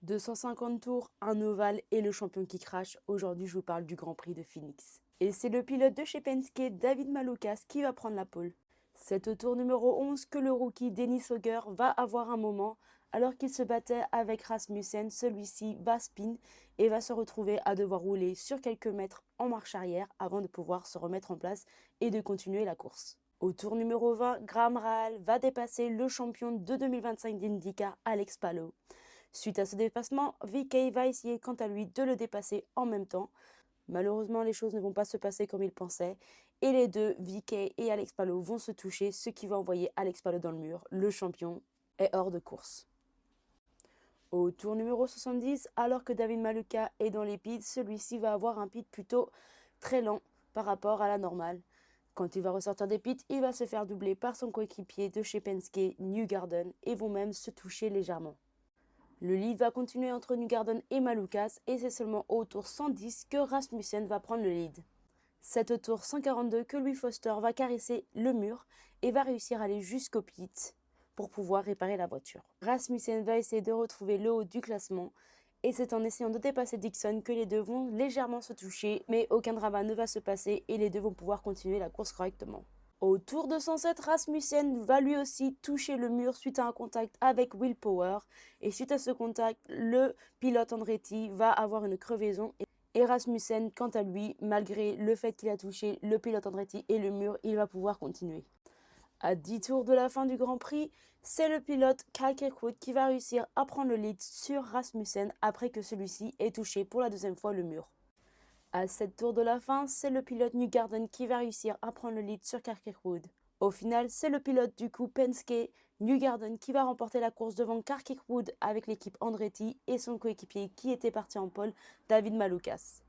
250 tours, un ovale et le champion qui crache. Aujourd'hui, je vous parle du Grand Prix de Phoenix. Et c'est le pilote de chez Penske, David Malukas, qui va prendre la pole. C'est au tour numéro 11 que le rookie Dennis Hogger va avoir un moment. Alors qu'il se battait avec Rasmussen, celui-ci va spin et va se retrouver à devoir rouler sur quelques mètres en marche arrière avant de pouvoir se remettre en place et de continuer la course. Au tour numéro 20, Graham Rahal va dépasser le champion de 2025 d'IndyCar, Alex Palou. Suite à ce dépassement, VK va essayer quant à lui de le dépasser en même temps. Malheureusement, les choses ne vont pas se passer comme il pensait et les deux, VK et Alex Palou, vont se toucher, ce qui va envoyer Alex Palou dans le mur. Le champion est hors de course. Au tour numéro 70, alors que David Malukas est dans les pits, celui-ci va avoir un pit plutôt très lent par rapport à la normale. Quand il va ressortir des pits, il va se faire doubler par son coéquipier de chez Penske, Newgarden, et vont même se toucher légèrement. Le lead va continuer entre Newgarden et Malukas et c'est seulement au tour 110 que Rasmussen va prendre le lead. C'est au tour 142 que Louis Foster va caresser le mur et va réussir à aller jusqu'au pit pour pouvoir réparer la voiture. Rasmussen va essayer de retrouver le haut du classement et c'est en essayant de dépasser Dixon que les deux vont légèrement se toucher, mais aucun drama ne va se passer et les deux vont pouvoir continuer la course correctement. Au tour 207, Rasmussen va lui aussi toucher le mur suite à un contact avec Will Power. Et suite à ce contact, le pilote Andretti va avoir une crevaison. Et Rasmussen, quant à lui, malgré le fait qu'il a touché le pilote Andretti et le mur, il va pouvoir continuer. À 10 tours de la fin du Grand Prix, c'est le pilote Kyle Kirkwood qui va réussir à prendre le lead sur Rasmussen après que celui-ci ait touché pour la deuxième fois le mur. À 7 tours de la fin, c'est le pilote Newgarden qui va réussir à prendre le lead sur Kirkwood. Au final, c'est le pilote du coup Penske, Newgarden, qui va remporter la course devant Kirkwood avec l'équipe Andretti et son coéquipier qui était parti en pole, David Malukas.